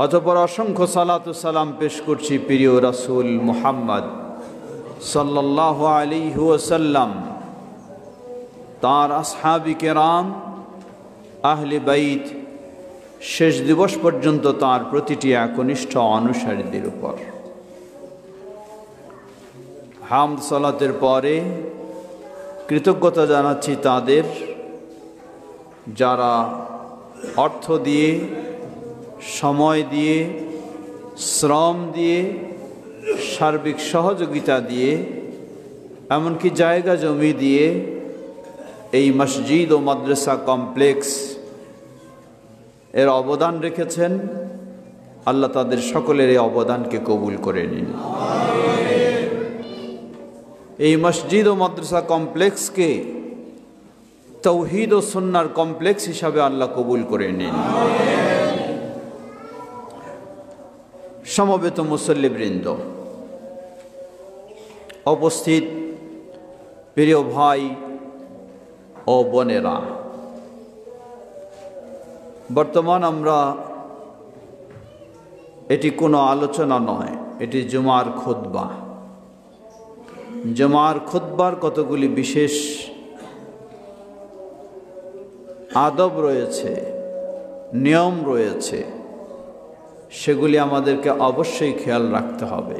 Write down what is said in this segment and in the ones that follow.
অতঃপর অসংখ্য সালাত ও সালাম পেশ করছি প্রিয় রাসূল মুহাম্মদ সাল্লাল্লাহু আলাইহি ওয়াসাল্লাম, তাঁর আসহাবি কেরাম, আহলে বাইত, শেষ দিবস পর্যন্ত তাঁর প্রতিটি একনিষ্ঠ অনুসারীদের উপর। হামদ সালাতের পরে কৃতজ্ঞতা জানাচ্ছি তাদের যারা অর্থ দিয়ে, সময় দিয়ে, শ্রম দিয়ে, সার্বিক সহযোগিতা দিয়ে, এমনকি জায়গা জমি দিয়ে এই মসজিদ ও মাদ্রাসা কমপ্লেক্স এর অবদান রেখেছেন। আল্লাহ তাদের সকলের এই অবদানকে কবুল করে নিন। এই মসজিদ ও মাদ্রাসা কমপ্লেক্সকে তাওহীদ ও সুন্নাহর কমপ্লেক্স হিসাবে আল্লাহ কবুল করে নিন। সমবেত মুসল্লিবৃন্দ, উপস্থিত প্রিয় ভাই ও বোনেরা, বর্তমান আমরা, এটি কোনো আলোচনা নয়, এটি জুমার খুতবা। জুমার খুতবার কতগুলি বিশেষ আদব রয়েছে, নিয়ম রয়েছে, সেগুলি আমাদেরকে অবশ্যই খেয়াল রাখতে হবে।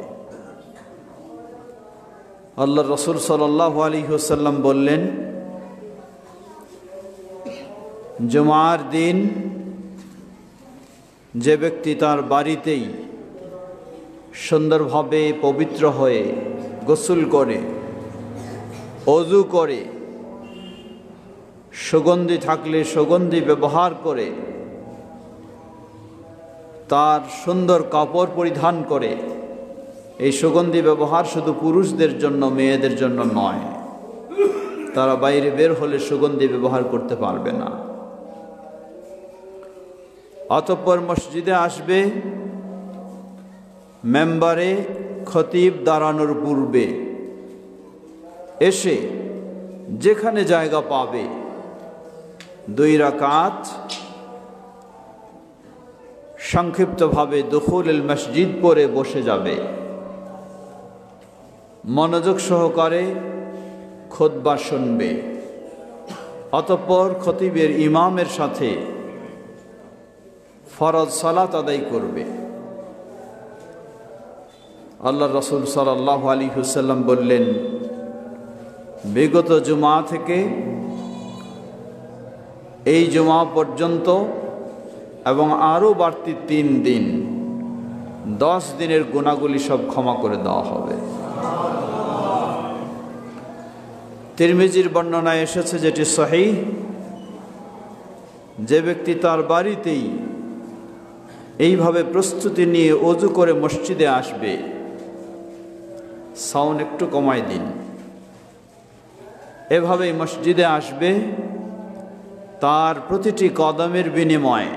আল্লাহ রসুল সাল্লাল্লাহু আলাইহি ওয়াসাল্লাম বললেন, জুমার দিন যে ব্যক্তি তার বাড়িতেই সুন্দরভাবে পবিত্র হয়ে গোসল করে, ওযু করে, সুগন্ধি থাকলে সুগন্ধি ব্যবহার করে, তার সুন্দর কাপড় পরিধান করে, এই সুগন্ধি ব্যবহার শুধু পুরুষদের জন্য, মেয়েদের জন্য নয়, তারা বাইরে বের হলে সুগন্ধি ব্যবহার করতে পারবে না। অতঃপর মসজিদে আসবে, মেম্বারে খতিব দাঁড়ানোর পূর্বে এসে যেখানে জায়গা পাবে 2 রাকাত সংক্ষিপ্তভাবে দুখুলুল মসজিদ পড়ে বসে যাবে। মনোযোগ সহকারে খুতবা শুনবে। অতঃপর খতিবের ইমামের সাথে ফরজ সালাত আদায় করবে। আল্লাহ রসুল সাল্লাল্লাহু আলাইহি ওয়াসাল্লাম বললেন, বিগত জুমা থেকে এই জুমা পর্যন্ত এবং আরও বাড়তি 3 দিন, 10 দিনের গুনাহগুলি সব ক্ষমা করে দেওয়া হবে। তিরমিজির বর্ণনায় এসেছে, যেটি সহিহ, যে ব্যক্তি তার বাড়িতেই এইভাবে প্রস্তুতি নিয়ে ওযু করে মসজিদে আসবে, সাউন্ড একটু কমাই দিন, এভাবেই মসজিদে আসবে, তার প্রতিটি কদমের বিনিময়ে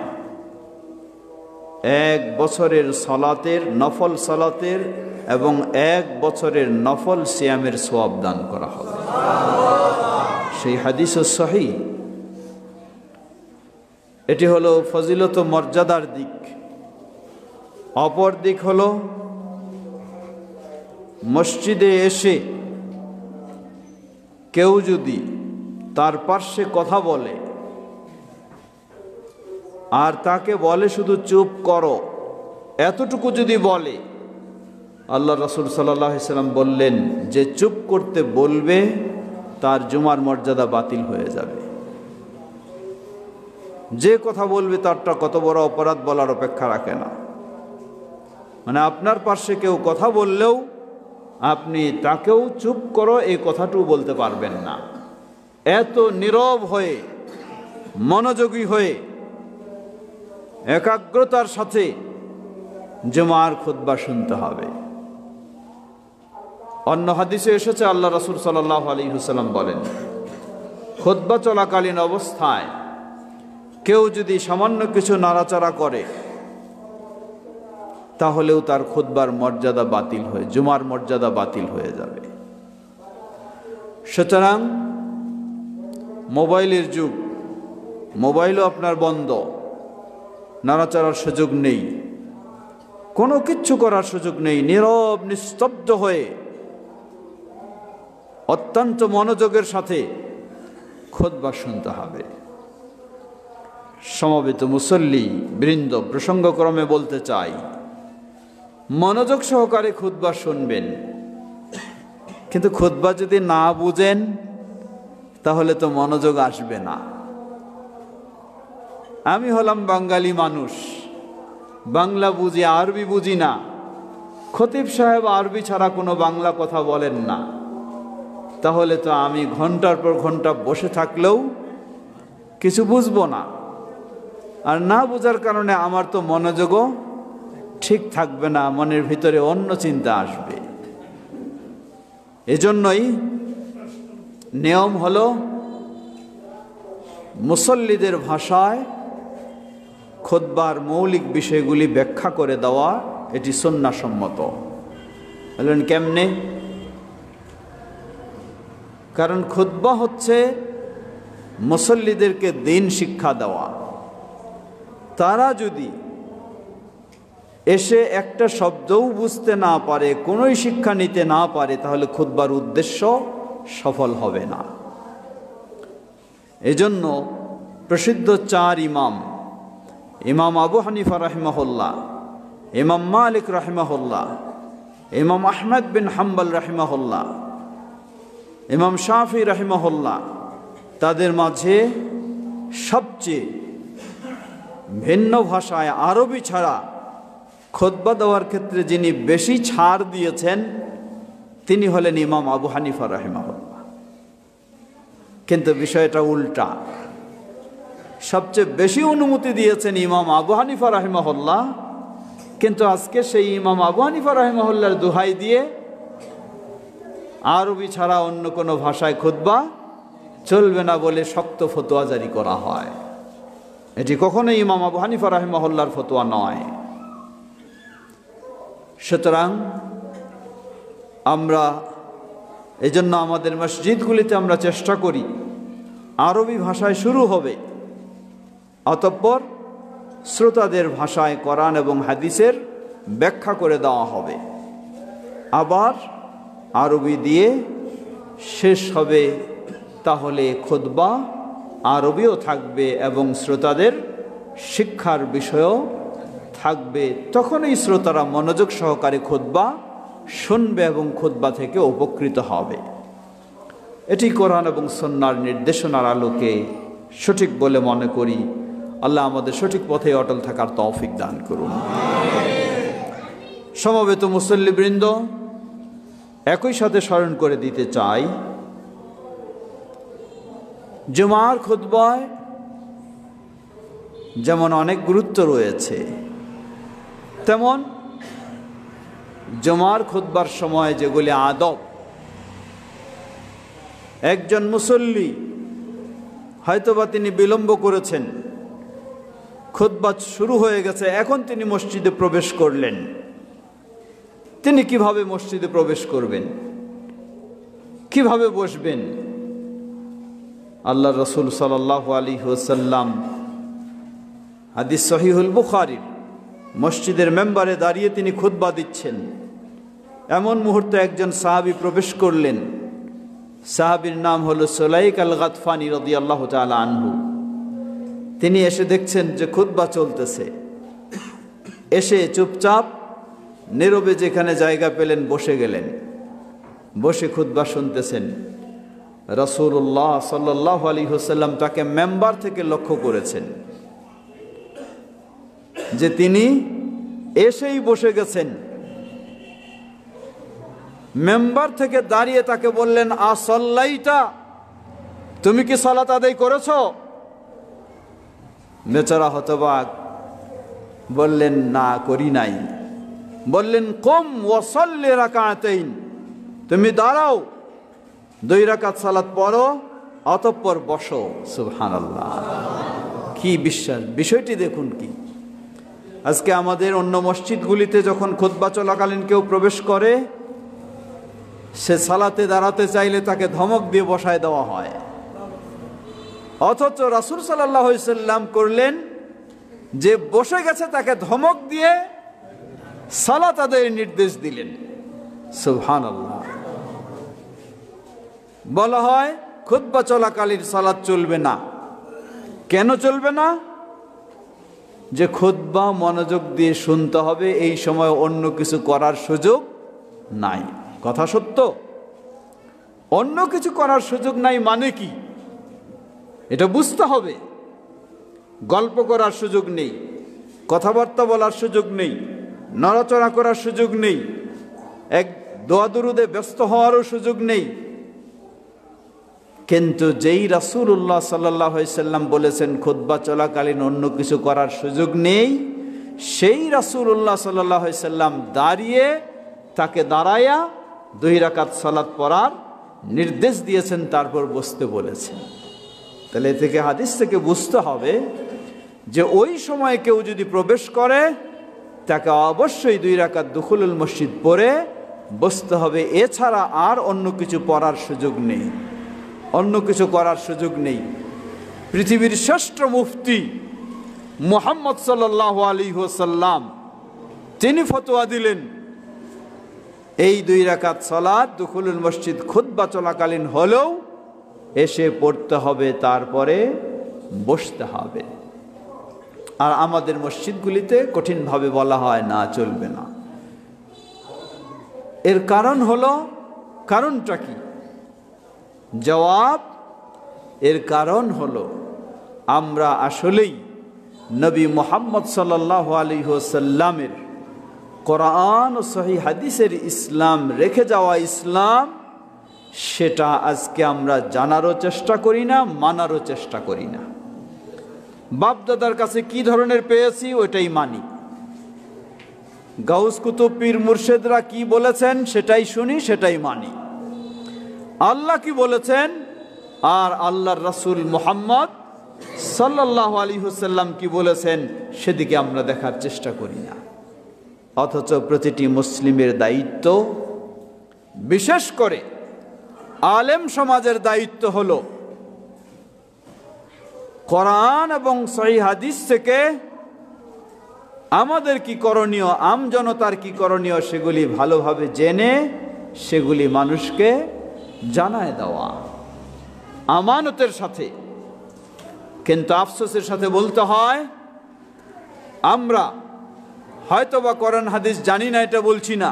1 বছরের সালাতের, নফল সালাতের এবং 1 বছরের নফল সিয়ামের সওয়াব দান করা হবে। সেই হাদিস সহিহ। এটি হলো ফজিলত ও মর্যাদার দিক। অপর দিক হলো, মসজিদে এসে কেউ যদি তার পার্শ্বে কথা বলে আর তাকে বলে শুধু চুপ করো, এতটুকু যদি বলে, আল্লাহ রাসূল সাল্লাল্লাহু আলাইহি ওয়াসাল্লাম বললেন যে চুপ করতে বলবে তার জুমার মর্যাদা বাতিল হয়ে যাবে। যে কথা বলবে তারটা কত বড় অপরাধ বলার অপেক্ষা রাখে না। মানে আপনার পাশে কেউ কথা বললেও আপনি তাকেও চুপ করো এই কথাটাও বলতে পারবেন না। এত নীরব হয়ে, মনোযোগী হয়ে, একাগ্রতার সাথে জুমার খুতবা শুনতে হবে। অন্য হাদিসে এসেছে, আল্লাহ রাসূল সাল্লাল্লাহু আলাইহি ওয়াসাল্লাম বলেন, খুতবা চলাকালীন অবস্থায় কেউ যদি সামান্য কিছু নাড়াচাড়া করে তাহলেও তার খুতবার মর্যাদা বাতিল হয়ে, জুমার মর্যাদা বাতিল হয়ে যাবে। সুতরাং মোবাইলের যুগ, মোবাইলও আপনার বন্ধ, নাড়াচাড়ার সুযোগ নেই, কোনো কিচ্ছু করার সুযোগ নেই, নীরব নিস্তব্ধ হয়ে অত্যন্ত মনোযোগের সাথে খুতবা শুনতে হবে। সমবেত মুসল্লি বৃন্দ, প্রসঙ্গক্রমে বলতে চাই, মনোযোগ সহকারে খুতবা শুনবেন, কিন্তু খুতবা যদি না বুঝেন তাহলে তো মনোযোগ আসবে না। আমি হলাম বাঙালি মানুষ, বাংলা বুঝি, আরবি বুঝি না। খতিব সাহেব আরবি ছাড়া কোনো বাংলা কথা বলেন না, তাহলে তো আমি ঘন্টার পর ঘন্টা বসে থাকলেও কিছু বুঝবো না। আর না বোঝার কারণে আমার তো মনোযোগও ঠিক থাকবে না, মনের ভিতরে অন্য চিন্তা আসবে। এজন্যই নিয়ম হলো মুসল্লিদের ভাষায় খুতবার মৌলিক বিষয়গুলি ব্যাখ্যা করে দেওয়া, এটি সুন্নাহসম্মত। বললেন কেমনে? কারণ খুতবা হচ্ছে মুসল্লিদেরকে দিন শিক্ষা দেওয়া। তারা যদি এসে একটা শব্দও বুঝতে না পারে, কোনোই শিক্ষা নিতে না পারে, তাহলে খুতবার উদ্দেশ্য সফল হবে না। এজন্য প্রসিদ্ধ চার ইমাম, ইমাম আবু হানিফা রাহিমাহুল্লাহ, ইমাম মালিক রাহিমাহুল্লাহ, ইমাম আহমদ বিন হাম্বল রাহিমাহুল্লাহ, ইমাম শাফি রাহিমাহুল্লাহ, তাদের মাঝে সবচেয়ে ভিন্ন ভাষায় আরবি ছাড়া খুতবা দেওয়ার ক্ষেত্রে যিনি বেশি ছাড় দিয়েছেন তিনি হলেন ইমাম আবু হানিফা রাহিমাহুল্লাহ। কিন্তু বিষয়টা উল্টা, সবচেয়ে বেশি অনুমতি দিয়েছেন ইমাম আবু হানিফা রাহিমাহুল্লাহ, কিন্তু আজকে সেই ইমাম আবু হানিফা রাহিমাহুল্লাহর দোহাই দিয়ে আরবি ছাড়া অন্য কোনো ভাষায় খুতবা চলবে না বলে শক্ত ফতোয়া জারি করা হয়। এটি কখনোই ইমাম আবু হানিফা রাহিমাহুল্লাহর ফতোয়া নয়। সুতরাং আমরা এজন্য আমাদের মসজিদগুলিতে আমরা চেষ্টা করি আরবি ভাষায় শুরু হবে, অতঃপর শ্রোতাদের ভাষায় কোরআন এবং হাদিসের ব্যাখ্যা করে দেওয়া হবে, আবার আরবি দিয়ে শেষ হবে। তাহলে খুতবা আরবিও থাকবে এবং শ্রোতাদের শিক্ষার বিষয়ও থাকবে। তখনই শ্রোতারা মনোযোগ সহকারে খুতবা শুনবে এবং খুতবা থেকে উপকৃত হবে। এটি কোরআন এবং সুন্নাহর নির্দেশনার আলোকে সঠিক বলে মনে করি। আল্লাহ আমাদের সঠিক পথে অটল থাকার তৌফিক দান করুন। সমবেত মুসল্লিবৃন্দ, একই সাথে স্মরণ করে দিতে চাই, জুমার খুতবায় যেমন অনেক গুরুত্ব রয়েছে, তেমন জুমার খুতবার সময় যেগুলি আদব, একজন মুসল্লি হয়তোবা তিনি বিলম্ব করেছেন, খুতবা শুরু হয়ে গেছে, এখন তিনি মসজিদে প্রবেশ করলেন, তিনি কিভাবে মসজিদে প্রবেশ করবেন, কিভাবে বসবেন? আল্লাহ রসুল সাল্লাল্লাহু আলাইহি ওয়াসাল্লাম হাদিস সহিহুল বুখারীর মসজিদের মেম্বারে দাঁড়িয়ে তিনি খুতবা দিচ্ছেন। এমন মুহূর্তে একজন সাহাবী প্রবেশ করলেন। সাহাবীর নাম হলো সুলাইক আল গাতফানি রাদিয়াল্লাহু তাআলা আনহু। তিনি এসে দেখছেন যে খুতবা চলতেছে, এসে চুপচাপ নীরবে যেখানে জায়গা পেলেন বসে গেলেন, বসে খুতবা শুনতেছেন। রাসূলুল্লাহ সাল্লাল্লাহু আলাইহি ওয়াসাল্লাম তাকে মেম্বার থেকে লক্ষ্য করেছেন যে তিনি এসেই বসে গেছেন। মেম্বার থেকে দাঁড়িয়ে তাকে বললেন, আসল্লাইতা, তুমি কি সালাত আদায় করেছো? বেচারা হতবাক, বললেন না, করি নাই। বললেন, কুম ওয়াসাল্লি রাকাতাইন, তুমি দাঁড়াও, 2 রাকাত সালাত পড়ো, অতঃপর বসো। সুবহানাল্লাহ, কি বিশ্বাস! বিষয়টি দেখুন কি। আজকে আমাদের অন্য মসজিদগুলিতে যখন খুতবা চলাকালীন কেউ প্রবেশ করে, সে সালাতে দাঁড়াতে চাইলে তাকে ধমক দিয়ে বসায় দেওয়া হয়, অথচ রাসূল সাল্লাল্লাহু আলাইহি ওয়াসাল্লাম করলেন যে বসে গেছে তাকে ধমক দিয়ে সালাত আদায়ের নির্দেশ দিলেন। সুবহানাল্লাহ। বলা হয় খুতবা চলাকালীন সালাত চলবে না। কেন চলবে না? যে খুতবা মনোযোগ দিয়ে শুনতে হবে, এই সময় অন্য কিছু করার সুযোগ নাই। কথা সত্য। অন্য কিছু করার সুযোগ নাই মানে কি এটা বুঝতে হবে। গল্প করার সুযোগ নেই, কথাবার্তা বলার সুযোগ নেই, নড়াচড়া করার সুযোগ নেই, এক দোয়া দুরুদে ব্যস্ত হওয়ারও সুযোগ নেই। কিন্তু যেই রাসূলুল্লাহ সাল্লাল্লাহু আলাইহি সাল্লাম বলেছেন খুতবা চলাকালীন অন্য কিছু করার সুযোগ নেই, সেই রাসূলুল্লাহ সাল্লাল্লাহু আলাইহি সাল্লাম দাঁড়িয়ে তাকে দাঁড়ায়া 2 রাকাত সালাত পড়ার নির্দেশ দিয়েছেন, তারপর বসতে বলেছেন। তাহলে এ থেকে হাদিস থেকে বুঝতে হবে যে ওই সময় কেউ যদি প্রবেশ করে তাকে অবশ্যই 2 রাকাত দুখুলুল মসজিদ পড়ে বসতে হবে। এছাড়া আর অন্য কিছু পড়ার সুযোগ নেই, অন্য কিছু করার সুযোগ নেই। পৃথিবীর শ্রেষ্ঠ মুফতি মুহাম্মদ সাল্লাল্লাহু আলাইহি ওয়াসাল্লাম তিনি ফতোয়া দিলেন এই 2 রাকাত সালাত দুখুলুল মসজিদ খুতবা চলাকালীন হলেও এসে পড়তে হবে, তারপরে বসতে হবে। আর আমাদের মসজিদগুলিতে কঠিনভাবে বলা হয় না, চলবে না। এর কারণ হলো, কারণটা কি? জবাব, এর কারণ হলো আমরা আসলেই নবী মুহাম্মদ সাল্লাল্লাহু আলাইহি ওয়াসাল্লামের কোরআন ও সহিহ হাদিসের ইসলাম রেখে যাওয়া ইসলাম, সেটা আজকে আমরা জানারও চেষ্টা করি না, মানারও চেষ্টা করি না। বাপদাদার কাছে কি ধরনের পেয়েছি ওইটাই মানি। গাউস কুতুব পীর মুর্শেদরা কি বলেছেন সেটাই শুনি, সেটাই মানি। আল্লাহ কি বলেছেন আর আল্লাহর রাসূল মুহাম্মদ সাল্লাল্লাহু আলাইহি ওয়াসাল্লাম কি বলেছেন সেদিকে আমরা দেখার চেষ্টা করি না। অথচ প্রতিটি মুসলিমের দায়িত্ব, বিশেষ করে আলেম সমাজের দায়িত্ব হলো কোরআন এবং সহিহ হাদিস থেকে আমাদের কি করণীয়, আমজনতার কি করণীয়, সেগুলি ভালোভাবে জেনে সেগুলি মানুষকে জানায় দেওয়া আমানতের সাথে। কিন্তু আফসোসের সাথে বলতে হয়, আমরা হয়তোবা কোরআন হাদিস জানি না, এটা বলছি না।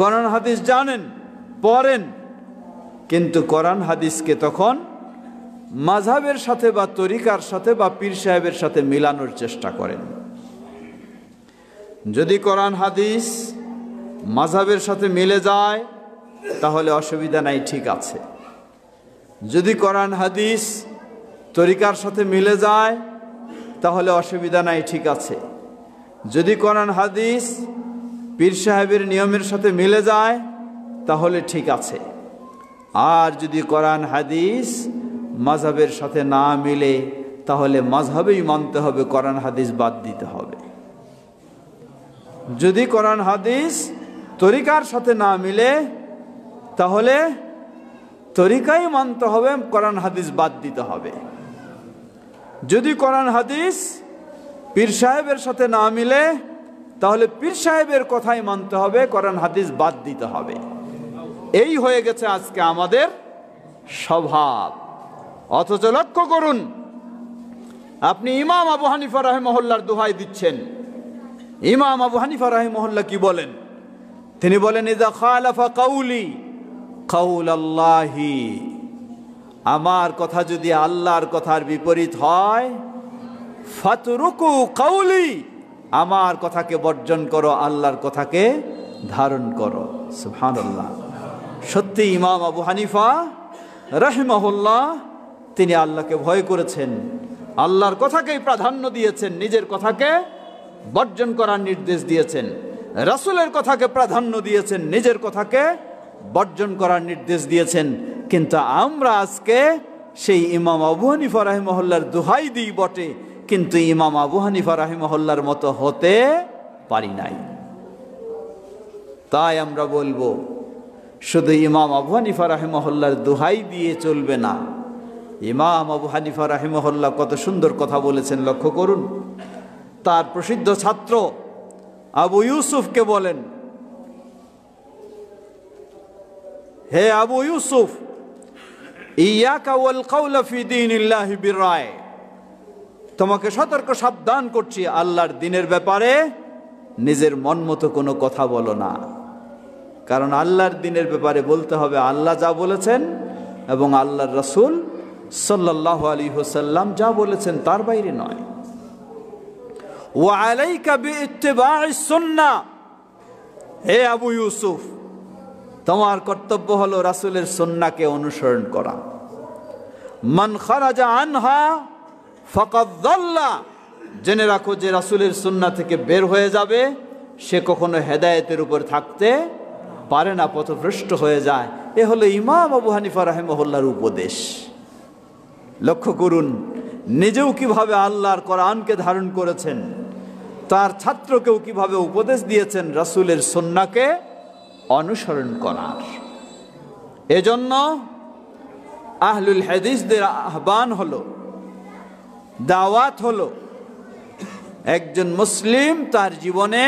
কোরআন হাদিস জানেন, পড়েন, কিন্তু কোরআন হাদিসকে তখন মাযহাবের সাথে বা তরিকার সাথে বা পীর সাহেবের সাথে মিলানোর চেষ্টা করেন। যদি কোরআন হাদিস মাযহাবের সাথে মিলে যায় তাহলে অসুবিধা নাই, ঠিক আছে। যদি কোরআন হাদিস তরিকার সাথে মিলে যায় তাহলে অসুবিধা নাই, ঠিক আছে। যদি কোরআন হাদিস পীর সাহেবের নিয়মের সাথে মিলে যায় তাহলে ঠিক আছে। আর যদি কোরআন হাদিস মাযহাবের সাথে না মিলে তাহলে মাযহাবেই মানতে হবে, কোরআন হাদিস বাদ দিতে হবে। যদি কোরআন হাদিস তরিকার সাথে না মিলে তাহলে তরিকাই মানতে হবে, কোরআন হাদিস বাদ দিতে হবে। যদি কোরআন হাদিস পীর সাহেবের সাথে না মিলে তাহলে পীর সাহেবের কথাই মানতে হবে, কোরআন হাদিস বাদ দিতে হবে। এই হয়ে গেছে আজকে আমাদের স্বভাব। অথচ লক্ষ্য করুন, আপনি ইমাম আবু হানিফা রাহিমাহুল্লাহর দোহাই দিচ্ছেন। ইমাম আবু হানিফা রাহিমাহুল্লাহ কি বলেন? তিনি বলেন, ইযা খালাফা কাউলি কাউলাল্লাহি, আমার কথা যদি আল্লাহর কথার বিপরীত হয়, ফাতরুকু কাউলি, আমার কথাকে বর্জন করো, আল্লাহর কথাকে ধারণ করো। সুবহানাল্লাহ। সত্যি ইমাম আবু হানিফা রাহিমাহুল্লাহ তিনি আল্লাহকে ভয় করেছেন, আল্লাহর কথাকেই প্রাধান্য দিয়েছেন, নিজের কথাকে বর্জন করার নির্দেশ দিয়েছেন, রাসূলের কথাকে প্রাধান্য দিয়েছেন, নিজের কথাকে বর্জন করার নির্দেশ দিয়েছেন। কিন্তু আমরা আজকে সেই ইমাম আবু হানিফা রাহিমাহুল্লাহর দোহাই দিই বটে, কিন্তু ইমাম আবু হানিফা রাহিমাহুল্লাহর মতো হতে পারি নাই। তাই আমরা বলবো, শুধু ইমাম আবু হানিফা রাহিমাহুল্লাহর দোহাই দিয়ে চলবে না। ইমাম আবু হানিফা রাহিমাহুল্লাহ কত সুন্দর কথা বলেছেন, লক্ষ্য করুন। তার প্রসিদ্ধ ছাত্র আবু ইউসুফকে বলেন, হে আবু ইউসুফ, ইয়াকা ওয়াল কাওলা ফি দীনিল্লাহি বিররায়, তোমাকে সতর্ক সাবধান করছি, আল্লাহর দ্বীনের ব্যাপারে নিজের মন মতো কোনো কথা বলো না। কারণ আল্লাহর দ্বীনের ব্যাপারে বলতে হবে আল্লাহ যা বলেছেন এবং আল্লাহর রাসূল সাল্লাল্লাহু আলাইহি ওয়াসাল্লাম যা বলেছেন তার বাইরে নয়। ওয়া আলাইকা বিইত্তিবা'ইস সুন্নাহ, হে আবু ইউসুফ, তোমার কর্তব্য হলো রাসূলের সুন্নাহকে অনুসরণ করা। মান খারাজা আনহা ফাকাদ যাল্লা, জেনে রাখো যে রাসূলের সুন্নাহ থেকে বের হয়ে যাবে সে কখনো হেদায়েতের উপর থাকতে পারে না, পথভ্রষ্ট হয়ে যায়। এ হলো ইমাম আবু হানিফা রাহিমাহুল্লাহর উপদেশ। লক্ষ্য করুন নিজেও কিভাবে আল্লাহর কোরআনকে ধারণ করেছেন, তার ছাত্রকেও কিভাবে উপদেশ দিয়েছেন রাসূলের সুন্নাহকে অনুসরণ করার। এজন্য আহলুল হাদিসদের আহ্বান হলো, দাওয়াত হলো, একজন মুসলিম তার জীবনে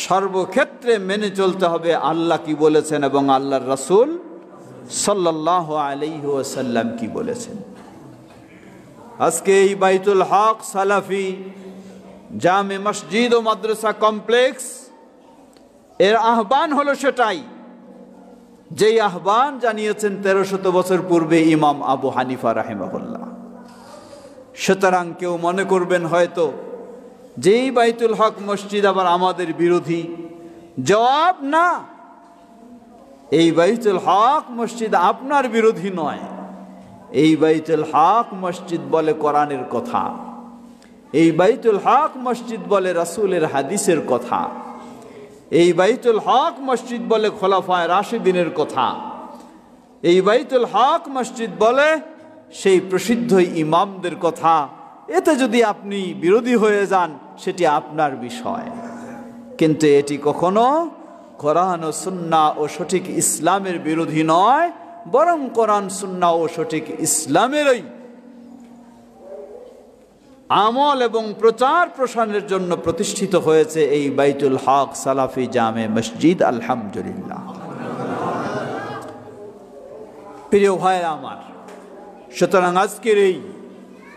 সর্বক্ষেত্রে মেনে চলতে হবে আল্লাহ কি বলেছেন এবং আল্লাহর রাসূল সাল্লাল্লাহু আলাইহি ওয়াসাল্লাম কি বলেছেন। আজকে এই বাইতুল হক সালাফি জামে মসজিদ ও মাদ্রাসা কমপ্লেক্স এর আহ্বান হলো সেটাই, যেই আহ্বান জানিয়েছেন 1300 বছর পূর্বে ইমাম আবু হানিফা রাহিমাহুল্লাহ। সুতরাং কেউ মনে করবেন হয়তো যেই বাইতুল হক মসজিদ আবার আমাদের বিরোধী। জবাব না, এই বাইতুল হক মসজিদ আপনার বিরোধী নয়। এই বাইতুল হক মসজিদ বলে কোরআনের কথা, এই বাইতুল হক মসজিদ বলে রাসূলের হাদিসের কথা, এই বাইতুল হক মসজিদ বলে খোলাফায়ে রাশিদিনের কথা, এই বাইতুল হক মসজিদ বলে সেই প্রসিদ্ধ ইমামদের কথা। এতে যদি আপনি বিরোধী হয়ে যান সেটি আপনার বিষয়, কিন্তু এটি কখনো কোরআন ও সুন্নাহ ও সঠিক ইসলামের বিরোধী নয়, বরং কোরআন সুন্নাহ ও সঠিক ইসলামেরই আমল এবং প্রচার প্রসারের জন্য প্রতিষ্ঠিত হয়েছে এই বাইতুল হক সালাফি জামে মসজিদ। আলহামদুলিল্লাহ। প্রিয় ভাইরা আমার, সুতরাং আজকের এই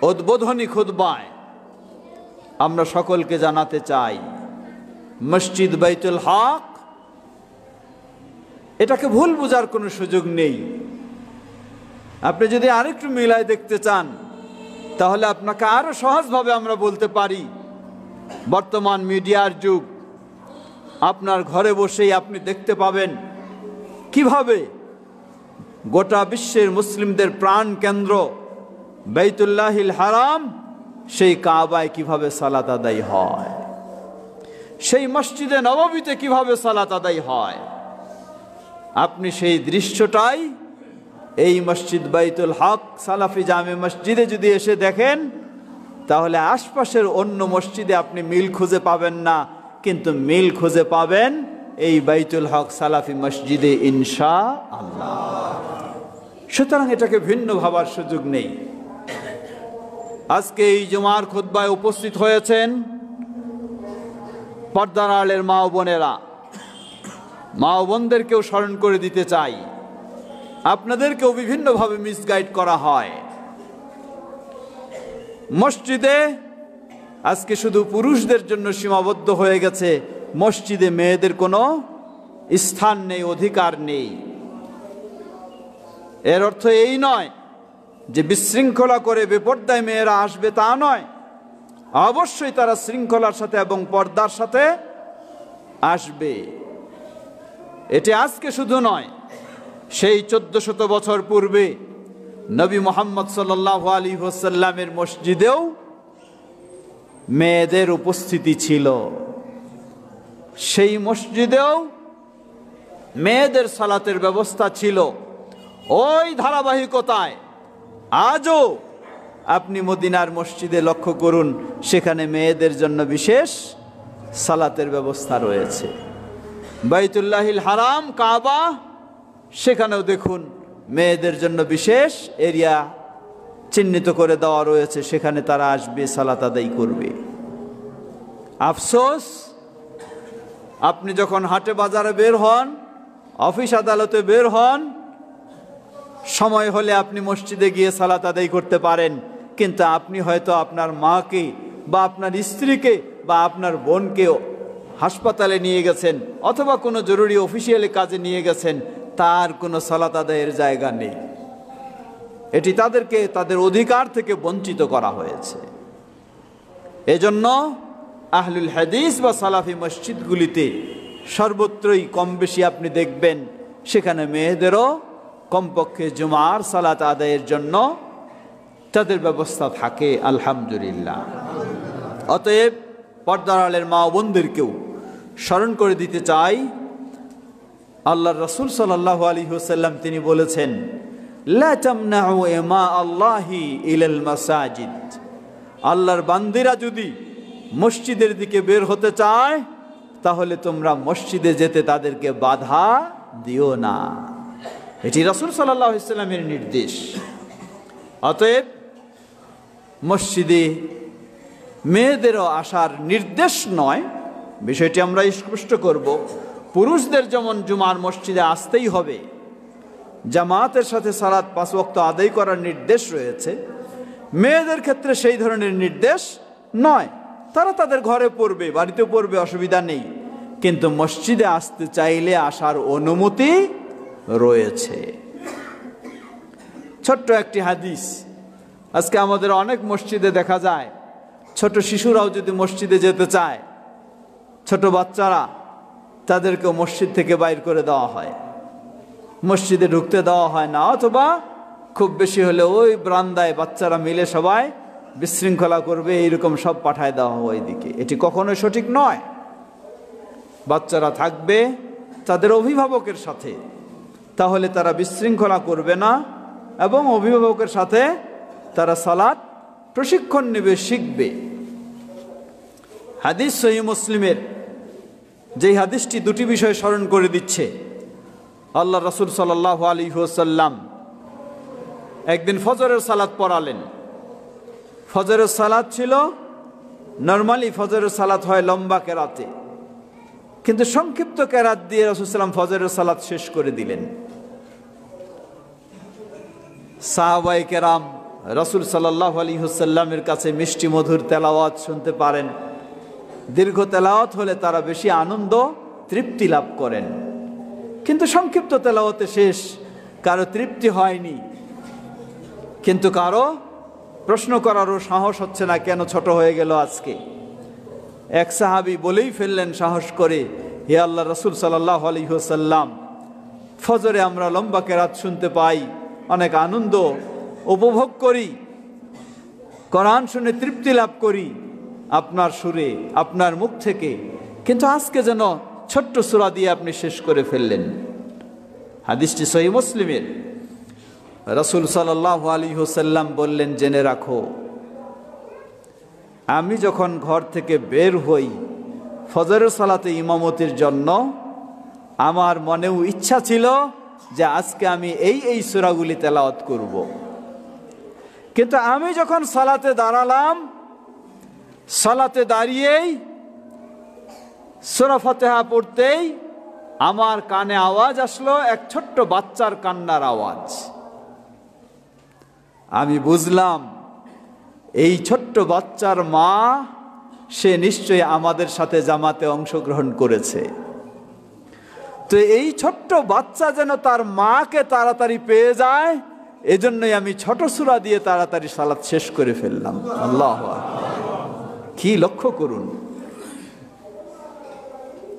উদ্বোধনী খুতবায় আমরা সকলকে জানাতে চাই মসজিদ বাইতুল হক এটাকে ভুল বোঝার কোনো সুযোগ নেই। আপনি যদি আরেকটু মিলায় দেখতে চান তাহলে আপনাকে আরো সহজভাবে আমরা বলতে পারি, বর্তমান মিডিয়ার যুগ, আপনার ঘরে বসেই আপনি দেখতে পাবেন কিভাবে গোটা বিশ্বের মুসলিমদের প্রাণ কেন্দ্র বাইতুল্লাহিল হারাম, সেই কাবায় কিভাবে সালাত আদায় হয়, সেই মসজিদে নববীতে কিভাবে সালাত আদায় হয়। আপনি সেই দৃশ্যটাই এই মসজিদ বাইতুল হক সালাফি জামে মসজিদে যদি এসে দেখেন তাহলে আশপাশের অন্য মসজিদে আপনি মিল খুঁজে পাবেন না, কিন্তু মিল খুঁজে পাবেন এই বাইতুল হক সালাফি মসজিদে ইনশাআল্লাহ। সুতরাং এটাকে ভিন্ন ভাবার সুযোগ নেই। আজকে এই জুমার খুতবায় উপস্থিত হয়েছেন পর্দার আড়ালের মা ও বোনেরা। মা ও বোনদেরকেও স্মরণ করে দিতে চাই, আপনাদেরকেও বিভিন্নভাবে মিসগাইড করা হয়। মসজিদে আজকে শুধু পুরুষদের জন্য সীমাবদ্ধ হয়ে গেছে, মসজিদে মেয়েদের কোনো স্থান নেই, অধিকার নেই। এর অর্থ এই নয় যে বিশৃঙ্খলা করে বেপর্দায় মেয়েরা আসবে, তা নয়। অবশ্যই তারা শৃঙ্খলার সাথে এবং পর্দার সাথে আসবে। এটি আজকে শুধু নয়, সেই 1400 বছর পূর্বে নবী মুহাম্মদ সাল্লাল্লাহু আলাইহি ওয়াসাল্লামের মসজিদেও মেয়েদের উপস্থিতি ছিল। সেই মসজিদেও মেয়েদের সালাতের ব্যবস্থা ছিল। ওই ধারাবাহিকতায় আজও আপনি মদিনার মসজিদে লক্ষ্য করুন, সেখানে মেয়েদের জন্য বিশেষ সালাতের ব্যবস্থা রয়েছে। বাইতুল্লাহিল হারাম কাবা, সেখানেও দেখুন মেয়েদের জন্য বিশেষ এরিয়া চিহ্নিত করে দেওয়া রয়েছে, সেখানে তারা আসবে, সালাত আদায় করবে। আফসোস আপনি যখন হাটে বাজারে বের হন, অফিস আদালতে বের হন, সময় হলে আপনি মসজিদে গিয়ে সালাত আদায় করতে পারেন, কিন্তু আপনি হয়তো আপনার মাকে বা আপনার স্ত্রীকে বা আপনার বোনকে হাসপাতালে নিয়ে গেছেন অথবা কোনো জরুরি অফিসিয়ালি কাজে নিয়ে গেছেন, তার কোনো সালাত আদায়ের জায়গা নেই। এটি তাদেরকে তাদের অধিকার থেকে বঞ্চিত করা হয়েছে। এজন্য আহলুল হাদিস বা সালাফি মসজিদগুলিতে সর্বত্রই কম বেশি আপনি দেখবেন সেখানে মেয়েদেরও কমপক্ষে জুমার সালাত আদায়ের জন্য তাদের ব্যবস্থা থাকে, আলহামদুলিল্লাহ। অতএব পর্দার আড়ালের মা বোনদেরকেও স্মরণ করে দিতে চাই, আল্লাহর রাসূল সাল্লাল্লাহু আলাইহি ওয়াসাল্লাম তিনি বলেছেন, লা তামনাউ ইমা আল্লাহি ইলাল মাসাজিদ। আল্লাহর বান্দিরা যদি মসজিদের দিকে বের হতে চায় তাহলে তোমরা মসজিদে যেতে তাদেরকে বাধা দিও না। এটি রাসূল সাল্লাল্লাহু আলাইহি ওয়াসাল্লামের নির্দেশ। অতএব মসজিদে মেয়েদেরও আসার নির্দেশ নয়, বিষয়টি আমরা স্পষ্ট করব। পুরুষদের যেমন জুমার মসজিদে আসতেই হবে, জামাতের সাথে সালাত 5 ওয়াক্ত আদায় করার নির্দেশ রয়েছে, মেয়েদের ক্ষেত্রে সেই ধরনের নির্দেশ নয়। তারা তাদের ঘরে পড়বে, বাড়িতে পড়বে, অসুবিধা নেই, কিন্তু মসজিদে আসতে চাইলে আসার অনুমতি রয়েছে। ছোট্ট একটি হাদিস, আজকে আমাদের অনেক মসজিদে দেখা যায় ছোট শিশুরাও যদি মসজিদে যেতে চায়, ছোট বাচ্চারা, তাদেরকেও মসজিদ থেকে বাইর করে দেওয়া হয়, মসজিদে ঢুকতে দেওয়া হয় না, অথবা খুব বেশি হলে ওই বারান্দায় বাচ্চারা মিলে সবাই বিশৃঙ্খলা করবে, এইরকম সব পাঠায় দেওয়া হয় ওইদিকে। এটি কখনোই সঠিক নয়। বাচ্চারা থাকবে তাদের অভিভাবকের সাথে, তাহলে তারা বিশৃঙ্খলা করবে না এবং অভিভাবকের সাথে তারা সালাত প্রশিক্ষণ নেবে, শিখবে। হাদিস সহিহ মুসলিমের যেই হাদিসটি দুটি বিষয় স্মরণ করে দিচ্ছে। আল্লাহ রাসূল সাল্লাল্লাহু আলাইহি ওয়াসাল্লাম একদিন ফজরের সালাত পড়ালেন। ফজরের সালাত ছিল, নরমালি ফজরের সালাত হয় লম্বা কেরাতে, কিন্তু সংক্ষিপ্ত কেরাত দিয়ে রাসূল সাল্লাম ফজরের সালাত শেষ করে দিলেন। সাহাবায়ে কেরাম রাসূল সাল্লাল্লাহু আলাইহি ওয়াসাল্লামের কাছে মিষ্টি মধুর তেলাওয়াত শুনতে পারেন। দীর্ঘ তেলাওয়াত হলে তারা বেশি আনন্দ তৃপ্তি লাভ করেন, কিন্তু সংক্ষিপ্ত তেলাওয়াতে শেষ, কারো তৃপ্তি হয়নি, কিন্তু কারো প্রশ্ন করারও সাহস হচ্ছে না, কেন ছোট হয়ে গেল আজকে। এক সাহাবী বলেই ফেললেন সাহস করে, হে আল্লাহ রাসূল সাল্লাল্লাহু আলাইহি ওয়াসাল্লাম, ফজরে আমরা লম্বা কেরাত শুনতে পাই, অনেক আনন্দ উপভোগ করি, কোরআন শুনে তৃপ্তি লাভ করি আপনার সুরে, আপনার মুখ থেকে, কিন্তু আজকে যেন ছোট্ট সূরা দিয়ে আপনি শেষ করে ফেললেন। হাদিসটি সহিহ মুসলিমের। রাসূল সাল্লাল্লাহু আলাইহি ওয়াসাল্লাম বললেন, জেনে রাখো, আমি যখন ঘর থেকে বের হই ফজরের সালাতে ইমামতির জন্য, আমার মনেও ইচ্ছা ছিল যে আজকে আমি এই সূরাগুলি তেলাওয়াত করব, কিন্তু আমি যখন সালাতে দাঁড়ালাম, সালাতে দাঁড়িয়েই সূরা ফাতিহা পড়তেই আমার কানে আওয়াজ আসলো, এক ছোট্ট বাচ্চার কান্নার আওয়াজ। আমি বুঝলাম এই ছোট্ট বাচ্চার মা, সে নিশ্চয়ই আমাদের সাথে জামাতে অংশগ্রহণ করেছে। তো এই ছোট্ট বাচ্চা যেন তার মাকে তাড়াতাড়ি পেয়ে যায়, এজন্যই আমি ছোট সূরা দিয়ে তাড়াতাড়ি সালাত শেষ করে ফেললাম। আল্লাহু আকবার! কি লক্ষ্য করুন,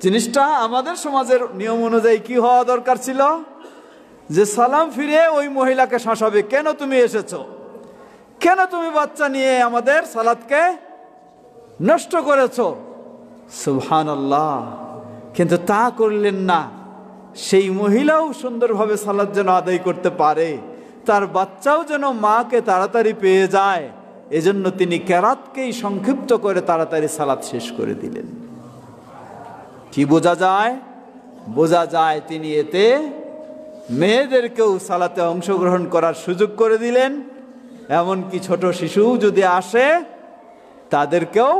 জিনিসটা আমাদের সমাজের নিয়ম অনুযায়ী কি হওয়া দরকার ছিল, যে সালাম ফিরে ওই মহিলাকে শাসাবে, কেন তুমি এসেছো, কেন তুমি বাচ্চা নিয়ে আমাদের সালাতকে নষ্ট করেছো। সুবহানাল্লাহ! কিন্তু তা করলেন না। সেই মহিলাও সুন্দরভাবে সালাত যেন আদায় করতে পারে, তার বাচ্চাও যেন মাকে তাড়াতাড়ি পেয়ে যায়, এজন্য তিনি কেরাতকেই সংক্ষিপ্ত করে তাড়াতাড়ি সালাত শেষ করে দিলেন। কি বোঝা যায়? বোঝা যায় তিনি এতে মেয়েদেরকেও সালাতে অংশগ্রহণ করার সুযোগ করে দিলেন, এমনকি ছোট শিশু যদি আসে তাদেরকেও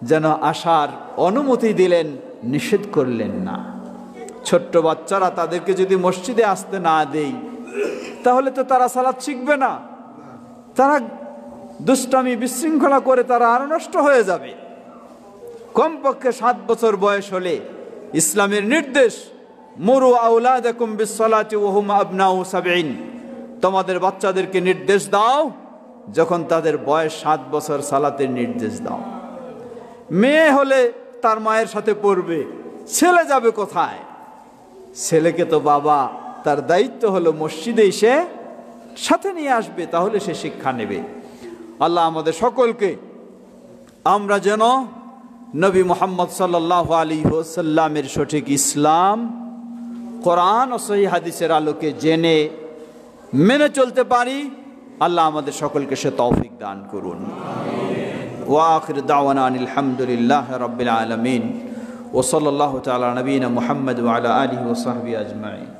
যেন আসার অনুমতি দিলেন, নিষেধ করলেন না। ছোট্ট বাচ্চারা, তাদেরকে যদি মসজিদে আসতে না দেই তাহলে তো তারা সালাত শিখবে না, তারা দুষ্টামি বিশৃঙ্খলা করে তারা আরো নষ্ট হয়ে যাবে। কমপক্ষে 7 বছর বয়স হলে ইসলামের নির্দেশ, মুরু আওলাদাকুম বিসসালাতি ওয়া হুম আবনাউ সাবঈন, তোমাদের বাচ্চাদেরকে নির্দেশ দাও যখন তাদের বয়স 7 বছর, সালাতের নির্দেশ দাও। মেয়ে হলে তার মায়ের সাথে পড়বে, ছেলে যাবে কোথায়? ছেলেকে তো বাবা, তার দায়িত্ব হলো মসজিদে এসে সাথে নিয়ে আসবে, তাহলে সে শিক্ষা নেবে। আল্লাহ আমাদের সকলকে, আমরা যেন নবী মুহাম্মদ সাল্লাল্লাহু আলাইহি ওয়াসাল্লামের সঠিক ইসলাম কোরআন ও সহিহ হাদিসের আলোকে জেনে মেনে চলতে পারি, আল্লাহ আমাদের সকলকে সে তৌফিক দান করুন। ওয়া আখির দাওয়ানা আনিল হামদুলিল্লাহি রাব্বিল আলামিন ওয়া সাল্লাল্লাহু তাআলা আলা নবিয়িনা মুহাম্মদ ওয়া আলা আলিহি ওয়া সাহবিহি আজমাইন।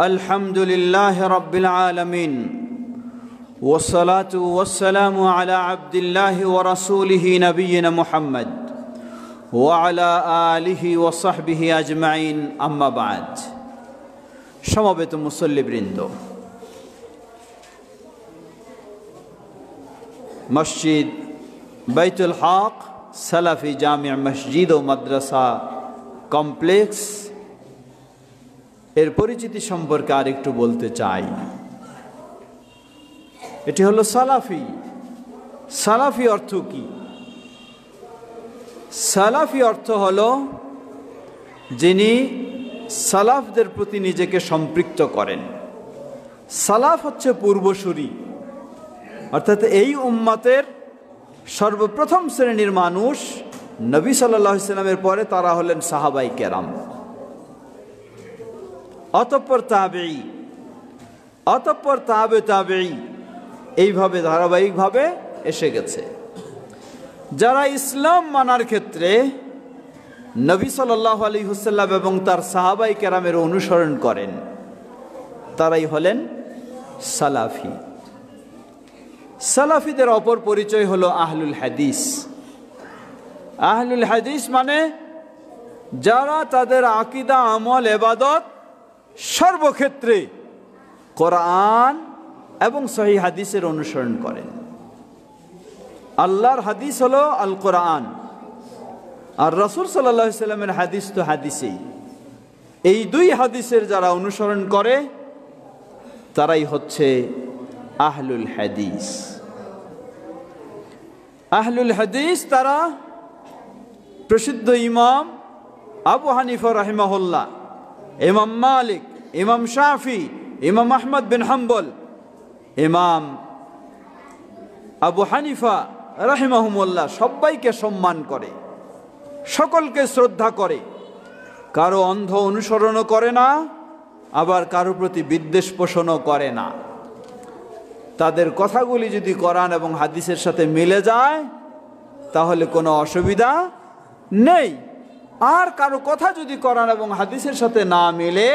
আলহামদুলিল্লাহ রাব্বিল আলামিন ওয়াসসালাতু ওয়াসসালামু আলা আবদিল্লাহি ওয়া রাসূলিহি নবিয়িনা মুহাম্মদ ওয়া আলা আলিহি ওয়া সাহবিহি আজমাইন, আম্মা বা'দ। সমবেত মুসল্লিবৃন্দ, মসজিদ বাইতুল হক সালাফি জামিয়া মসজিদ ও মাদ্রাসা কমপ্লেক্স এর পরিচিতি সম্পর্কে আরেকটু বলতে চাই। এটি হলো সালাফি। সালাফি অর্থ কি? সালাফি অর্থ হলো যিনি সালাফদের প্রতি নিজেকে সম্পৃক্ত করেন। সালাফ হচ্ছে পূর্বসূরি, অর্থাৎ এই উম্মতের সর্বপ্রথম শ্রেণীর মানুষ নবী সাল্লাল্লাহু আলাইহি ওয়াসাল্লামের পরে তারা হলেন সাহাবায়ে কেরাম, অতঃপর তাবেঈ, অতঃপর তাবেঈ, এইভাবে ধারাবাহিকভাবে এসে গেছে। যারা ইসলাম মানার ক্ষেত্রে নবী সাল্লাল্লাহু আলাইহি ওয়াসাল্লাম এবং তার সাহাবায়ে কেরামের অনুসরণ করেন, তারাই হলেন সালাফি। সালাফিদের অপর পরিচয় হলো আহলুল হাদিস। আহলুল হাদিস মানে যারা তাদের আকীদা, আমল, ইবাদত সর্বক্ষেত্রে কোরআন এবং সহিহ হাদিসের অনুসরণ করেন। আল্লাহর হাদিস হলো আল কোরআন, আর রাসূল সাল্লাল্লাহু আলাইহি ওয়াসাল্লামের হাদিস তো হাদিসেই। এই দুই হাদিসের যারা অনুসরণ করে তারাই হচ্ছে আহলুল হাদিস। আহলুল হাদিস তারা প্রসিদ্ধ ইমাম আবু হানিফা রাহিমাহুল্লাহ, ইমাম মালিক, ইমাম শাফি, ইমাম আহমদ বিন হাম্বল, ইমাম আবু হানিফা রাহিমাহুমুল্লাহ সবাইকে সম্মান করে, সকলকে শ্রদ্ধা করে, কারো অন্ধ অনুসরণও করে না, আবার কারো প্রতি বিদ্বেষ পোষণও করে না। তাদের কথাগুলি যদি কোরআন এবং হাদিসের সাথে মিলে যায় তাহলে কোনো অসুবিধা নেই, আর কারো কথা যদি কোরআন এবং হাদিসের সাথে না মিলে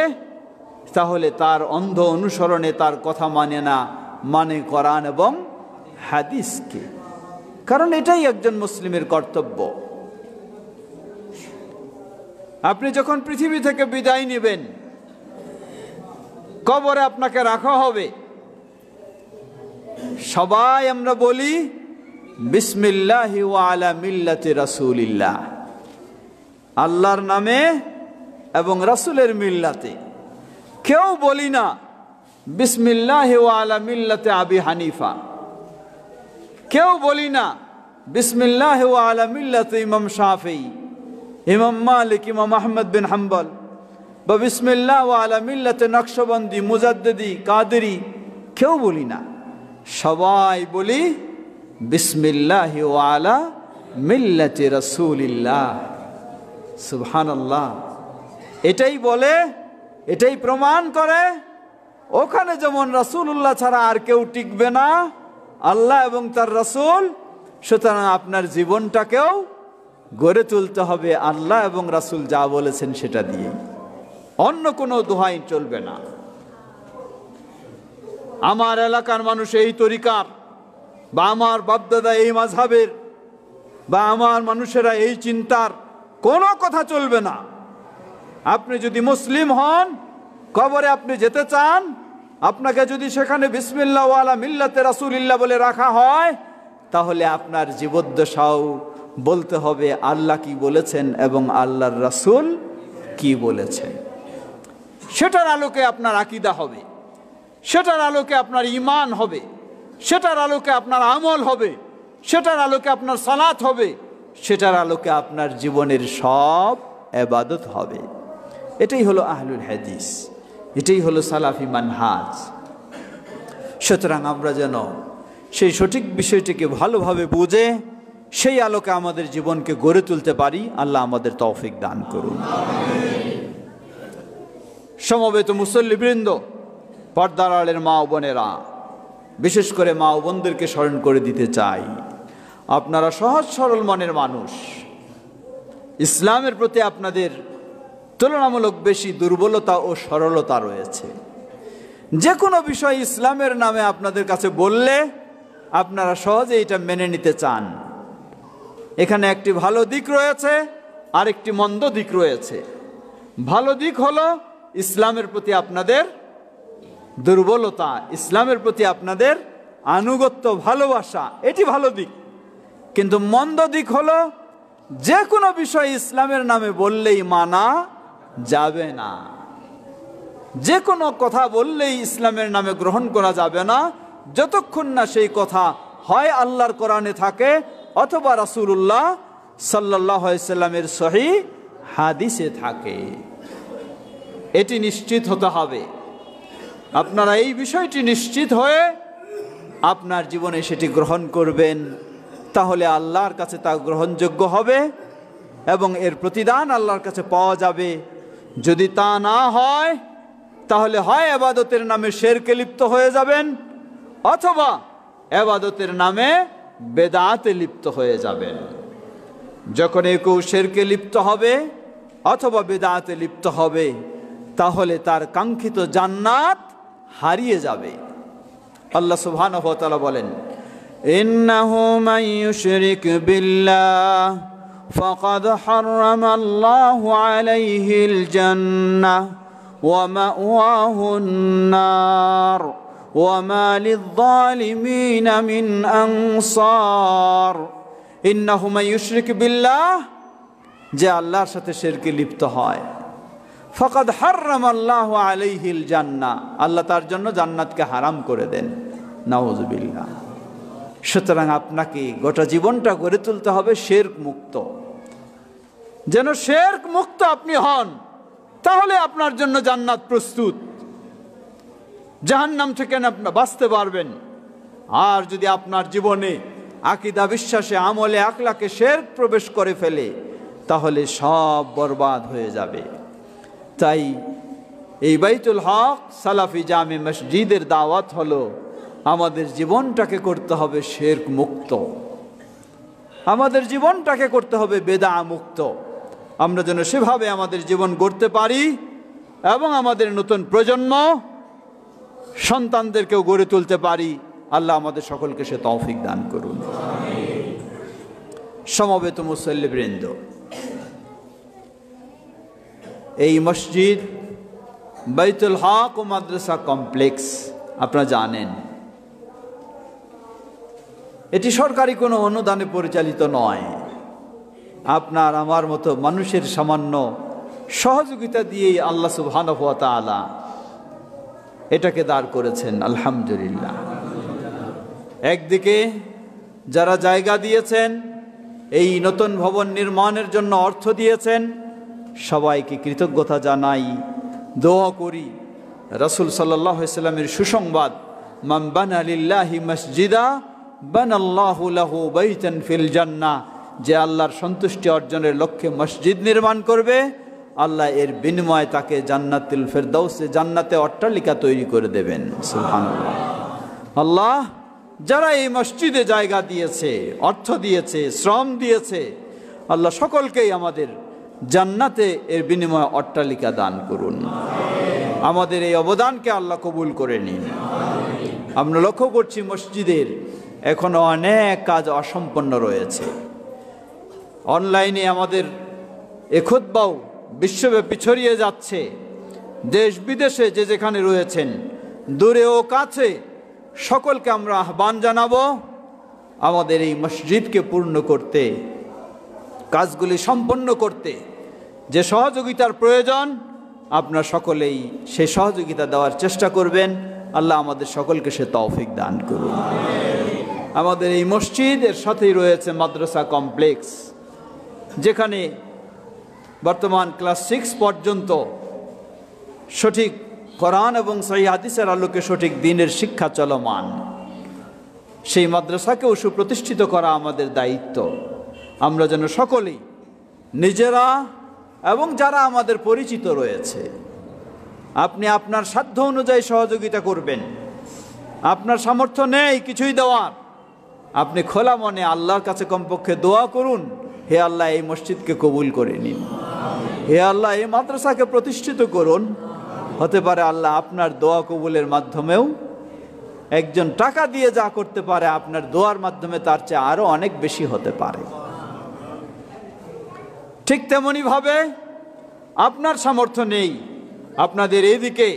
তাহলে তার অন্ধ অনুসরণে তার কথা মানে না, মানে কোরআন এবং হাদিসকে। কারণ এটাই একজন মুসলিমের কর্তব্য। আপনি যখন পৃথিবী থেকে বিদায় নেবেন, কবরে আপনাকে রাখা হবে, সবাই আমরা বলি বিসমিল্লাহি ওয়া আলা মিল্লাতি রাসূলিল্লাহ, আল্লাহর নামে এবং রাসূলের মিল্লাতে। কেউ বলি না বিসমিল্লাহি ওয়া আলা মিল্লাতি আবি হানিফা, কেউ বলি না বিসমিল্লাহি ওয়া আলা মিল্লাতি ইমাম শাফি, ইমাম মালিক, ইমাম আহমদ বিন হাম্বল, বা বিসমিল্লাহ ওয়া আলা মিল্লাতি নকশবন্দি, মুজাদ্দিদি, কাদেরি, কেউ বলি না। সবাই বলি বিসমিল্লাহি ওয়া আলা মিল্লাতি রাসূলিল্লাহ। সুবহানাল্লাহ। এটাই বলে, এটাই প্রমাণ করে ওখানে যেমন রাসূলুল্লাহ ছাড়া আর কেউ টিকবে না, আল্লাহ এবং তার রাসূল, সুতরাং আপনার জীবনটাকেও গড়ে তুলতে হবে আল্লাহ এবং রাসূল যা বলেছেন সেটা দিয়ে, অন্য কোনো দোহাই চলবে না। আমার এলাকার মানুষ এই তরিকার, বা আমার বাপদাদা এই মাযহাবের, বা আমার মানুষেরা এই চিন্তার, কোনো কথা চলবে না। আপনি যদি মুসলিম হন, কবরে আপনি যেতে চান, আপনাকে যদি সেখানে বিসমিল্লাহ ওয়ালা মিল্লাতে রাসূলিল্লাহ বলে রাখা হয়, তাহলে আপনার জীবদ্দশাও বলতে হবে আল্লাহ কি বলেছেন এবং আল্লাহর রাসূল কি বলেছেন। সেটার আলোকে আপনার আকীদা হবে, সেটার আলোকে আপনার ঈমান হবে, সেটার আলোকে আপনার আমল হবে, সেটার আলোকে আপনার সালাত হবে, সেটার আলোকে আপনার জীবনের সব ইবাদত হবে। এটাই হলো আহলুল হাদিস, এটাই হলো সালাফি মানহাজ। সুতরাং আমরা যেন সেই সঠিক বিষয়টিকে ভালোভাবে বুঝে সেই আলোকে আমাদের জীবনকে গড়ে তুলতে পারি। আল্লাহ আমাদের তৌফিক দান করুন। সমবেত মুসল্লিবৃন্দ, পর্দার আড়ালের মা ও বোনেরা, বিশেষ করে মা ও বোনদেরকে স্মরণ করে দিতে চাই, আপনারা সহজ সরল মনের মানুষ, ইসলামের প্রতি আপনাদের তুলনামূলক বেশি দুর্বলতা ও সরলতা রয়েছে। যে কোনো বিষয় ইসলামের নামে আপনাদের কাছে বললে আপনারা সহজে এটা মেনে নিতে চান। এখানে একটি ভালো দিক রয়েছে আর একটি মন্দ দিক রয়েছে। ভালো দিক হলো ইসলামের প্রতি আপনাদের দুর্বলতা, ইসলামের প্রতি আপনাদের আনুগত্য, ভালোবাসা, এটি ভালো দিক। কিন্তু মন্দ দিক হলো যে কোনো বিষয় ইসলামের নামে বললেই মানা যাবে না, যে কোনো কথা বললেই ইসলামের নামে গ্রহণ করা যাবে না, যতক্ষণ না সেই কথা হয় আল্লাহর কোরআনে থাকে অথবা রাসূলুল্লাহ সাল্লাল্লাহু আলাইহি সাল্লামের সহিহ হাদিসে থাকে। এটি নিশ্চিত হতে হবে। আপনারা এই বিষয়টি নিশ্চিত হয়ে আপনার জীবনে সেটি গ্রহণ করবেন, তাহলে আল্লাহর কাছে তা গ্রহণযোগ্য হবে এবং এর প্রতিদান আল্লাহর কাছে পাওয়া যাবে। যদি তা না হয়, তাহলে হয় ইবাদতের নামে শিরকে লিপ্ত হয়ে যাবেন, অথবা ইবাদতের নামে বেদাতে লিপ্ত হয়ে যাবেন। যখন কেউ শিরকে লিপ্ত হবে অথবা বেদাতে লিপ্ত হবে, তাহলে তার কাঙ্ক্ষিত জান্নাত হারিয়ে যাবে। আল্লাহ সুবহানাহু ওয়া তাআলা বলেন, ইন্নাহু মান ইউশরিক বিল্লাহ ফাকাদ হারামাল্লাহু আলাইহিল জান্নাহ ওয়া মাওয়াহুন নার ওয়া মা লিয-যালিমিন মিন আনসার। ইন্নাহু মান ইউশরিক বিল্লাহ, যে আল্লাহর সাথে শিরকে লিপ্ত হয়, ফাকাদ হারামাল্লাহু আলাইহিল জান্নাহ, আল্লাহ তার জন্য জান্নাতকে হারাম করে দেন। নাউযুবিল্লাহ। সুতরাং আপনাকে গোটা জীবনটা গড়ে তুলতে হবে শিরক মুক্ত। যেন শিরক মুক্ত আপনি হন, তাহলে আপনার জন্য জান্নাত প্রস্তুত, জাহান্নাম থেকে আপনি বাঁচতে পারবেন। আর যদি আপনার জীবনে আকীদা, বিশ্বাসে, আমলে, আখলাকে শিরক প্রবেশ করে ফেলে, তাহলে সব বরবাদ হয়ে যাবে। তাই এই বাইতুল হক সালাফি জামে মসজিদের দাওয়াত হলো আমাদের জীবনটাকে করতে হবে শিরক মুক্ত, আমাদের জীবনটাকে করতে হবে বেদা মুক্ত। আমরা যেন সেভাবে আমাদের জীবন গড়তে পারি এবং আমাদের নতুন প্রজন্ম সন্তানদেরকেও গড়ে তুলতে পারি। আল্লাহ আমাদের সকলকে সে তৌফিক দান করুন। সমবেত মুসল্লিবৃন্দ, এই মসজিদ বাইতুল হক ও মাদ্রাসা কমপ্লেক্স আপনারা জানেন, এটি সরকারি কোনো অনুদানে পরিচালিত নয়। আপনার আমার মতো মানুষের সামান্য সহযোগিতা দিয়েই আল্লাহ সুবহানাহু ওয়া তাআলা এটাকে দাঁড় করেছেন। আলহামদুলিল্লাহ। একদিকে যারা জায়গা দিয়েছেন, এই নতুন ভবন নির্মাণের জন্য অর্থ দিয়েছেন, সবাইকে কৃতজ্ঞতা জানাই, দোয়া করি রাসূল সাল্লাল্লাহু আলাইহি সাল্লামের সুসংবাদ, মান বানা লিল্লাহি মসজিদা বানাল্লাহু লাহু বাইতান ফিল জান্নাহ, যে আল্লাহর সন্তুষ্টি অর্জনের লক্ষ্যে মসজিদ নির্মাণ করবে, আল্লাহ এর বিনিময়ে তাকে জান্নাতুল ফেরদাউসে জান্নাতে অট্টালিকা তৈরি করে দেবেন। সুবহানাল্লাহ। আল্লাহ যারা এই মসজিদে জায়গা দিয়েছে, অর্থ দিয়েছে, শ্রম দিয়েছে, আল্লাহ সকলকেই আমাদের জান্নাতে এর বিনিময়ে অট্টালিকা দান করুন। আমাদের এই অবদানকে আল্লাহ কবুল করে নিন। আমরা লক্ষ্য করছি মসজিদের এখনো অনেক কাজ অসম্পন্ন রয়েছে। অনলাইনে আমাদের এ খুতবাও বিশ্বব্যাপী ছড়িয়ে যাচ্ছে। দেশ বিদেশে যে যেখানে রয়েছেন, দূরে ও কাছে, সকলকে আমরা আহ্বান জানাবো আমাদের এই মসজিদকে পূর্ণ করতে, কাজগুলি সম্পন্ন করতে যে সহযোগিতার প্রয়োজন আপনারা সকলেই সেই সহযোগিতা দেওয়ার চেষ্টা করবেন। আল্লাহ আমাদের সকলকে সে তৌফিক দান করুন। আমাদের এই মসজিদের সাথেই রয়েছে মাদ্রাসা কমপ্লেক্স, যেখানে বর্তমান ক্লাস 6 পর্যন্ত সঠিক কোরআন এবং সহিহ হাদিসের আলোকে সঠিক দ্বীনের শিক্ষা চলমান। সেই মাদ্রাসাকেও সুপ্রতিষ্ঠিত করা আমাদের দায়িত্ব। আমরা যেন সকলেই নিজেরা এবং যারা আমাদের পরিচিত রয়েছে, আপনি আপনার সাধ্য অনুযায়ী সহযোগিতা করবেন। আপনার সামর্থ্য নেই কিছুই দেওয়ার, আপনি খোলা মনে আল্লাহর কাছে কমপক্ষে দোয়া করুন, হে আল্লাহ এই মসজিদকে কবুল করে নিন, হে আল্লাহ এই মাদ্রাসাকে প্রতিষ্ঠিত করুন। হতে পারে আল্লাহ আপনার দোয়া কবুলের মাধ্যমেও একজন টাকা দিয়ে যা করতে পারে, আপনার দোয়ার মাধ্যমে তার চেয়ে আরো অনেক বেশি হতে পারে। ঠিক তেমনি ভাবে আপনার সামর্থ্য নেই, আপনাদের এইদিকে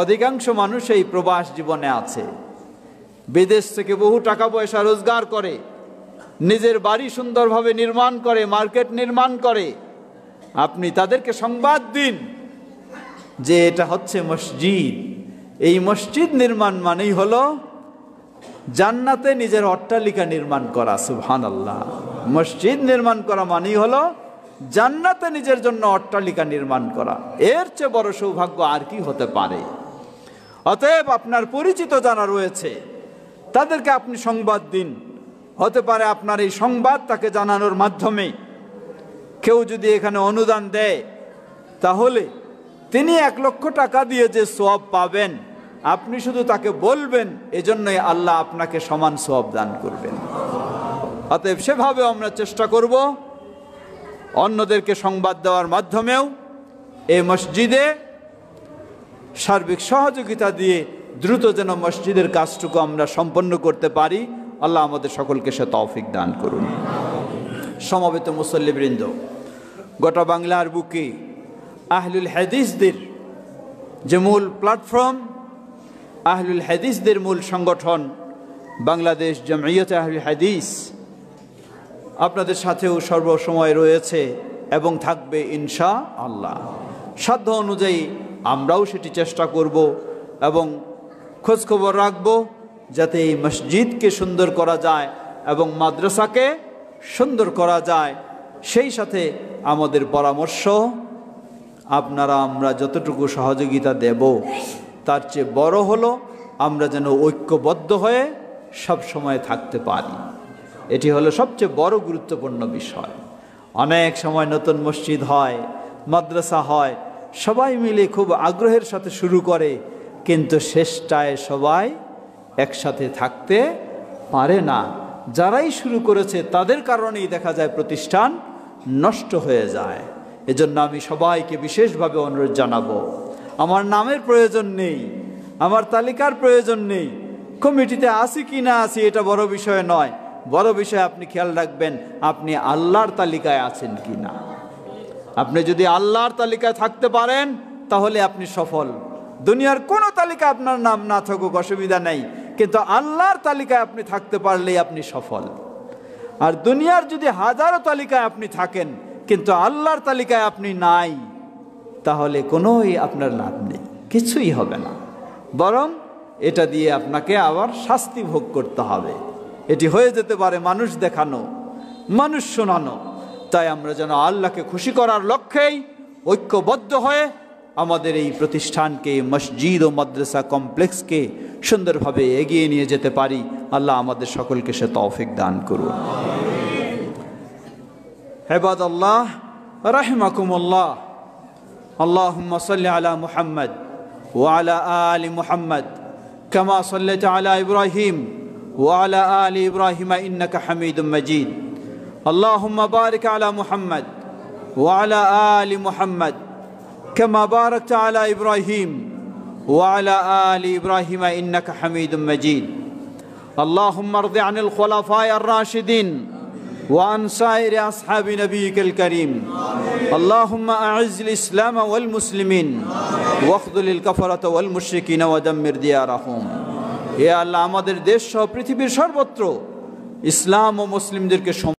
অধিকাংশ মানুষ এই প্রবাস জীবনে আছে, বিদেশ থেকে বহু টাকা পয়সা রোজগার করে, নিজের বাড়ি সুন্দরভাবে নির্মাণ করে, মার্কেট নির্মাণ করে। আপনি তাদেরকে সংবাদ দিন যে এটা হচ্ছে মসজিদ। এই মসজিদ নির্মাণ মানেই হলো জান্নাতে নিজের অট্টালিকা নির্মাণ করা। সুবহানাল্লাহ। মসজিদ নির্মাণ করা মানেই হলো জান্নাতে নিজের জন্য অট্টালিকা নির্মাণ করা। এর চেয়ে বড় সৌভাগ্য আর কি হতে পারে? অতএব আপনার পরিচিত যারা রয়েছে তাদেরকে আপনি সংবাদ দিন। হতে পারে আপনার এই সংবাদ তাকে জানানোর মাধ্যমে কেউ যদি এখানে অনুদান দেয়, তাহলে তিনি 1 লক্ষ টাকা দিয়ে যে সওয়াব পাবেন, আপনি শুধু তাকে বলবেন, এজন্যই আল্লাহ আপনাকে সমান সওয়াব দান করবেন। অতএব সেভাবে আমরা চেষ্টা করব অন্যদেরকে সংবাদ দেওয়ার মাধ্যমেও এই মসজিদে সার্বিক সহযোগিতা দিয়ে দ্রুত যেন মসজিদের কাজটুকু আমরা সম্পন্ন করতে পারি। আল্লাহ আমাদের সকলকে সে তৌফিক দান করুন। সমবেত মুসল্লিবৃন্দ, গোটা বাংলার বুকে আহলুল হাদিসদের যে মূল প্ল্যাটফর্ম, আহলুল হাদিসদের মূল সংগঠন বাংলাদেশ জামিয়াতে আহলুল হাদিস আপনাদের সাথেও সর্বসময় রয়েছে এবং থাকবে ইনশাআল্লাহ। সাধ্য অনুযায়ী আমরাও সেটি চেষ্টা করব এবং খোঁজখবর রাখব যাতে এই মসজিদকে সুন্দর করা যায় এবং মাদ্রাসাকে সুন্দর করা যায়। সেই সাথে আমাদের পরামর্শ, আপনারা আমরা যতটুকু সহযোগিতা দেব তার চেয়ে বড় হলো আমরা যেন ঐক্যবদ্ধ হয়ে সব সময় থাকতে পারি। এটি হলো সবচেয়ে বড় গুরুত্বপূর্ণ বিষয়। অনেক সময় নতুন মসজিদ হয়, মাদ্রাসা হয়, সবাই মিলে খুব আগ্রহের সাথে শুরু করে, কিন্তু শেষটায় সবাই একসাথে থাকতে পারে না। যারাই শুরু করেছে তাদের কারণেই দেখা যায় প্রতিষ্ঠান নষ্ট হয়ে যায়। এজন্য আমি সবাইকে বিশেষভাবে অনুরোধ জানাবো, আমার নামের প্রয়োজন নেই, আমার তালিকার প্রয়োজন নেই, কমিটিতে আসি কি না আসি এটা বড় বিষয় নয়। বড় বিষয় আপনি খেয়াল রাখবেন আপনি আল্লাহর তালিকায় আছেন কি না। আপনি যদি আল্লাহর তালিকায় থাকতে পারেন তাহলে আপনি সফল। দুনিয়ার কোনো তালিকা আপনার নাম না থাকুক অসুবিধা নেই, কিন্তু আল্লাহর তালিকায় আপনি থাকতে পারলেই আপনি সফল। আর দুনিয়ার যদি হাজারো তালিকায় আপনি থাকেন কিন্তু আল্লাহর তালিকায় আপনি নাই, তাহলে কোনোই আপনার লাভ নেই, কিছুই হবে না, বরং এটা দিয়ে আপনাকে আবার শাস্তি ভোগ করতে হবে। এটি হয়ে যেতে পারে মানুষ দেখানো, মানুষ শোনানো। তাই আমরা যেন আল্লাহকে খুশি করার লক্ষ্যেই ঐক্যবদ্ধ হয়ে আমাদের এই প্রতিষ্ঠানকে, মসজিদ ও মাদ্রাসা কমপ্লেক্সকে সুন্দরভাবে এগিয়ে নিয়ে যেতে পারি। আল্লাহ আমাদের সকলকে সে তৌফিক দান করুন। ইবাদাল্লাহ রাহিমাকুমুল্লাহ, اللهم صل على محمد وعلى آل محمد كما صليت على إبراهيم وعلى آل إبراهيم إنك حميد مجيد اللهم بارك على محمد وعلى آل محمد كما باركت على إبراهيم وعلى آل إبراهيم إنك حميد مجيد اللهم ارض عن الخلفاء الراشدين وعن سائر أصحاب نبيك الكريم اللهم أعز الإسلام والمسلمين واخذل الكفرة والمشركين ودمر ديارهم يا الله আমাদের দেশ সহ পৃথিবীর সর্বত্র ইসলাম ও মুসলিমদেরকে